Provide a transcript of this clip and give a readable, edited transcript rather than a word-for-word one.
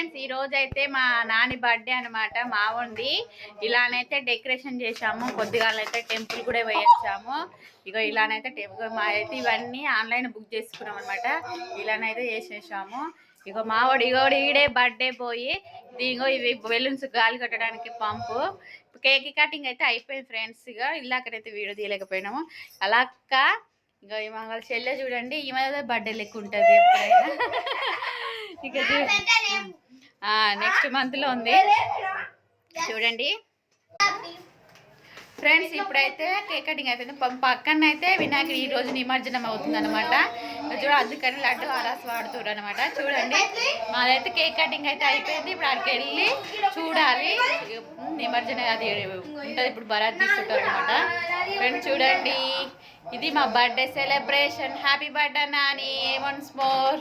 Friends ఈ రోజు అయితే మా నాని బర్త్డే అనమాట మావుంది. ఇలానైతే డెకరేషన్ చేశాము. కొద్దిగానైతే టెంపుల్ కూడా పోయొచ్చాము. ఇగో ఇలానైతే మా అయితే ఇవన్నీ ఆన్లైన్ బుక్ చేసుకున్నాం అనమాట. ఇలానైతే చేసేసాము. ఇగో మావాడు ఇగోడు ఈడే బర్త్డే పోయి ఇగో ఇవి బెలూన్స్ గాలి కట్టడానికి పంపు. కేక్ కటింగ్ అయితే అయిపోయింది ఫ్రెండ్స్. ఇక ఇలాకైతే వీడియో తీయలేకపోయినాము. అలాక్క ఇక ఈ మంగళ చెల్లె చూడండి, ఈ మీద బర్త్డే లెక్క ఉంటుంది ఎప్పుడైనా. ఇక నెక్స్ట్ మంత్ లో ఉంది చూడండి ఫ్రెండ్స్. ఇప్పుడైతే కేక్ కటింగ్ అయిపోయింది. పక్కన అయితే వినాయకుడు ఈ రోజు నిమజ్జనం అవుతుంది అనమాట. చూడ అందుకని లడ్డు ఆరాస్ వాడుతున్నారు అనమాట. చూడండి మాదైతే కేక్ కటింగ్ అయితే అయిపోయింది. ఇప్పుడు అక్కడికి వెళ్ళి చూడాలి నిమజ్జనం అది ఉంటుంది. ఇప్పుడు బరాత్ తీసుకుంటారు అనమాట. ఫ్రెండ్స్ చూడండి ఇది మా birthday celebration. Happy birthday Nani once more.